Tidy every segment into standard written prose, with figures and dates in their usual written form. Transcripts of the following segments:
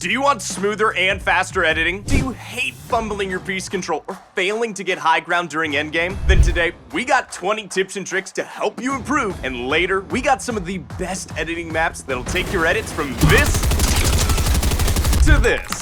Do you want smoother and faster editing? Do you hate fumbling your piece control or failing to get high ground during endgame? Then today, we got 20 tips and tricks to help you improve, and later, we got some of the best editing maps that'll take your edits from this to this.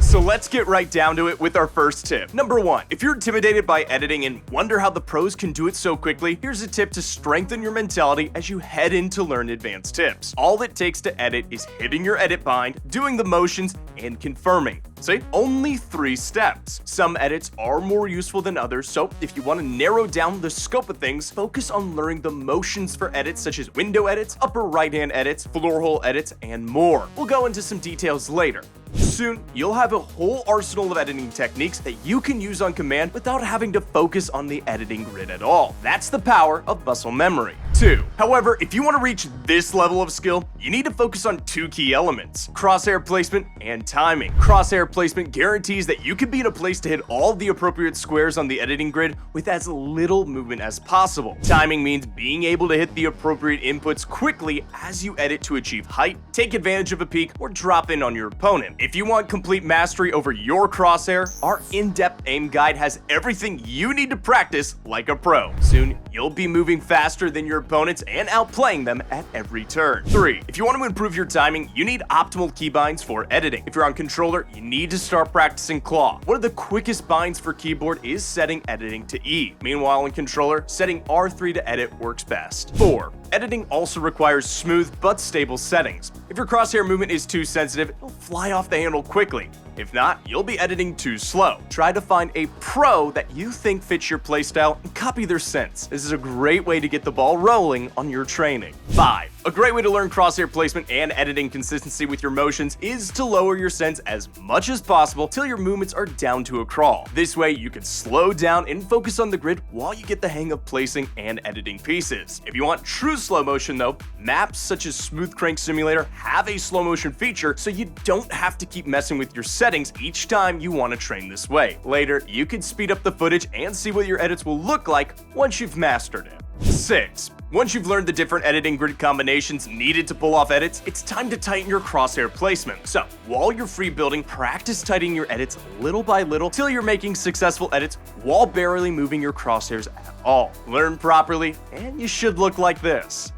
So let's get right down to it with our first tip. Number 1, if you're intimidated by editing and wonder how the pros can do it so quickly, here's a tip to strengthen your mentality as you head in to learn advanced tips. All it takes to edit is hitting your edit bind, doing the motions, and confirming. See? Only 3 steps. Some edits are more useful than others, so if you want to narrow down the scope of things, focus on learning the motions for edits such as window edits, upper right-hand edits, floor hole edits, and more. We'll go into some details later. Soon, you'll have a whole arsenal of editing techniques that you can use on command without having to focus on the editing grid at all. That's the power of muscle memory. 2. However, if you want to reach this level of skill, you need to focus on 2 key elements: crosshair placement and timing. Crosshair placement guarantees that you can be in a place to hit all the appropriate squares on the editing grid with as little movement as possible. Timing means being able to hit the appropriate inputs quickly as you edit to achieve height, take advantage of a peak, or drop in on your opponent. If you want complete mastery over your crosshair, our in-depth aim guide has everything you need to practice like a pro. Soon, you'll be moving faster than your opponents and outplaying them at every turn. 3. If you want to improve your timing, you need optimal keybinds for editing. If you're on controller, you need to start practicing claw. One of the quickest binds for keyboard is setting editing to E. Meanwhile, on controller, setting R3 to edit works best. 4. Editing also requires smooth but stable settings. If your crosshair movement is too sensitive, it'll fly off the handle quickly. If not, you'll be editing too slow. Try to find a pro that you think fits your playstyle and copy their sense. This is a great way to get the ball rolling on your training. 5. A great way to learn crosshair placement and editing consistency with your motions is to lower your sense as much as possible till your movements are down to a crawl. This way, you can slow down and focus on the grid while you get the hang of placing and editing pieces. If you want true slow motion though, maps such as Smooth Crank Simulator have a slow motion feature, so you don't have to keep messing with your settings each time you want to train this way. Later, you can speed up the footage and see what your edits will look like once you've mastered it. 6. Once you've learned the different editing grid combinations needed to pull off edits, it's time to tighten your crosshair placement. So, while you're free building, practice tightening your edits little by little till you're making successful edits while barely moving your crosshairs at all. Learn properly, and you should look like this.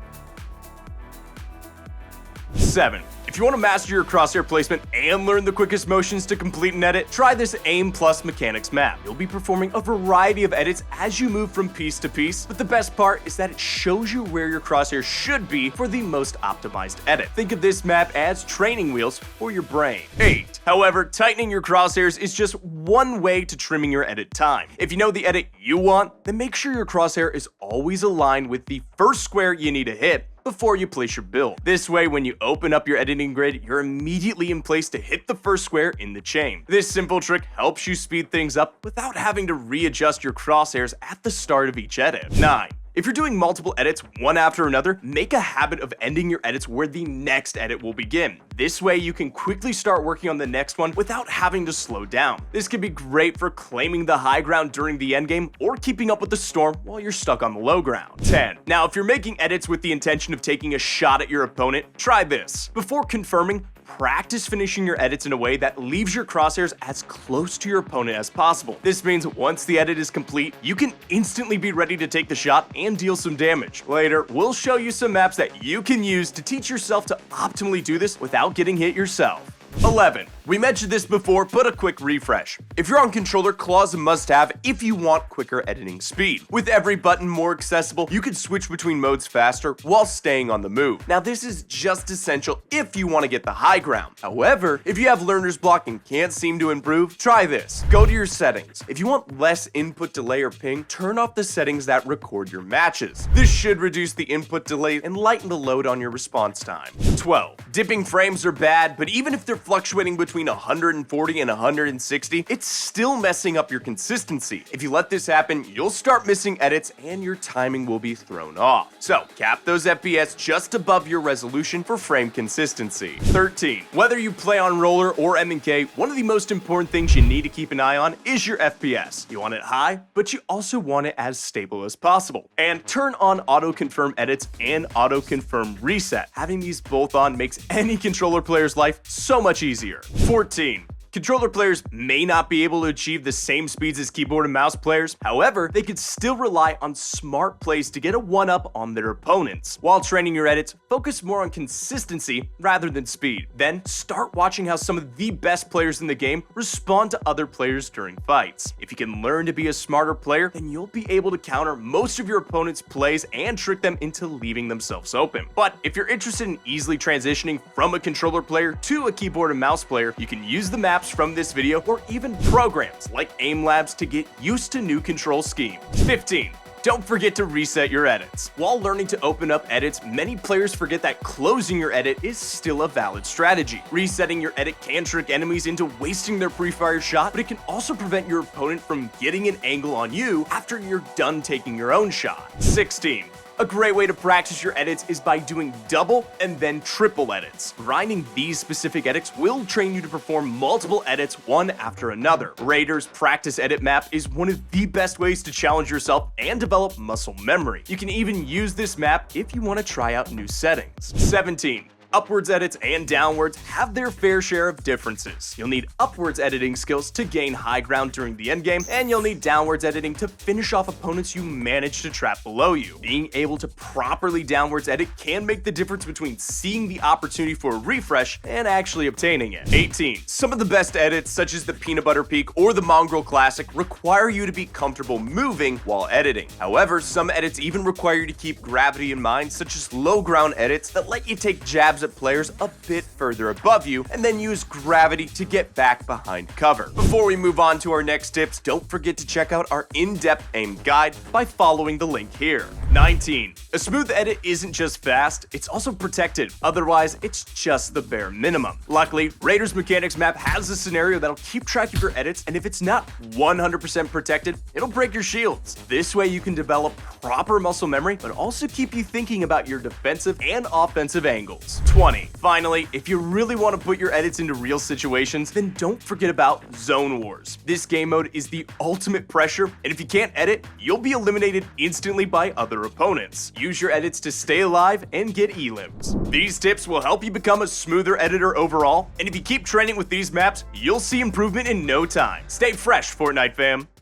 7. If you want to master your crosshair placement and learn the quickest motions to complete an edit, try this Aim Plus Mechanics map. You'll be performing a variety of edits as you move from piece to piece, but the best part is that it shows you where your crosshair should be for the most optimized edit. Think of this map as training wheels for your brain. 8. However, tightening your crosshairs is just one way to trimming your edit time. If you know the edit you want, then make sure your crosshair is always aligned with the first square you need to hit before you place your build. This way, when you open up your editing grid, you're immediately in place to hit the first square in the chain. This simple trick helps you speed things up without having to readjust your crosshairs at the start of each edit. 9. If you're doing multiple edits one after another, make a habit of ending your edits where the next edit will begin. This way, you can quickly start working on the next one without having to slow down. This can be great for claiming the high ground during the endgame or keeping up with the storm while you're stuck on the low ground. 10. Now, if you're making edits with the intention of taking a shot at your opponent, try this. Before confirming, practice finishing your edits in a way that leaves your crosshairs as close to your opponent as possible. This means once the edit is complete, you can instantly be ready to take the shot and deal some damage. Later, we'll show you some maps that you can use to teach yourself to optimally do this without getting hit yourself. 11. We mentioned this before, but a quick refresh. If you're on controller, claw is a must-have if you want quicker editing speed. With every button more accessible, you can switch between modes faster while staying on the move. Now, this is just essential if you want to get the high ground. However, if you have learner's block and can't seem to improve, try this. Go to your settings. If you want less input delay or ping, turn off the settings that record your matches. This should reduce the input delay and lighten the load on your response time. 12. Dipping frames are bad, but even if they're fluctuating between between 140 and 160, it's still messing up your consistency. If you let this happen, you'll start missing edits and your timing will be thrown off. So cap those FPS just above your resolution for frame consistency. 13. Whether you play on roller or M&K, one of the most important things you need to keep an eye on is your FPS. You want it high, but you also want it as stable as possible. And turn on auto-confirm edits and auto-confirm reset. Having these both on makes any controller player's life so much easier. 14. Controller players may not be able to achieve the same speeds as keyboard and mouse players. However, they could still rely on smart plays to get a one-up on their opponents. While training your edits, focus more on consistency rather than speed. Then start watching how some of the best players in the game respond to other players during fights. If you can learn to be a smarter player, then you'll be able to counter most of your opponent's plays and trick them into leaving themselves open. But if you're interested in easily transitioning from a controller player to a keyboard and mouse player, you can use the maps from this video or even programs like Aim Labs to get used to new control schemes. 15. Don't forget to reset your edits. While learning to open up edits, many players forget that closing your edit is still a valid strategy. Resetting your edit can trick enemies into wasting their pre-fired shot, but it can also prevent your opponent from getting an angle on you after you're done taking your own shot. 16. A great way to practice your edits is by doing double and then triple edits. Grinding these specific edits will train you to perform multiple edits one after another. Raider's practice edit map is one of the best ways to challenge yourself and develop muscle memory. You can even use this map if you want to try out new settings. 17. Upwards edits and downwards have their fair share of differences. You'll need upwards editing skills to gain high ground during the endgame, and you'll need downwards editing to finish off opponents you manage to trap below you. Being able to properly downwards edit can make the difference between seeing the opportunity for a refresh and actually obtaining it. 18. Some of the best edits, such as the Peanut Butter Peak or the Mongrel Classic, require you to be comfortable moving while editing. However, some edits even require you to keep gravity in mind, such as low ground edits that let you take jabs at players a bit further above you and then use gravity to get back behind cover. Before we move on to our next tips, don't forget to check out our in-depth aim guide by following the link here. 19. A smooth edit isn't just fast, it's also protected. Otherwise, it's just the bare minimum. Luckily, Raiders Mechanics map has a scenario that'll keep track of your edits, and if it's not 100% protected, it'll break your shields. This way you can develop proper muscle memory, but also keep you thinking about your defensive and offensive angles. 20. Finally, if you really want to put your edits into real situations, then don't forget about Zone Wars. This game mode is the ultimate pressure, and if you can't edit, you'll be eliminated instantly by other opponents. Use your edits to stay alive and get elims. These tips will help you become a smoother editor overall, and if you keep training with these maps, you'll see improvement in no time. Stay fresh, Fortnite fam!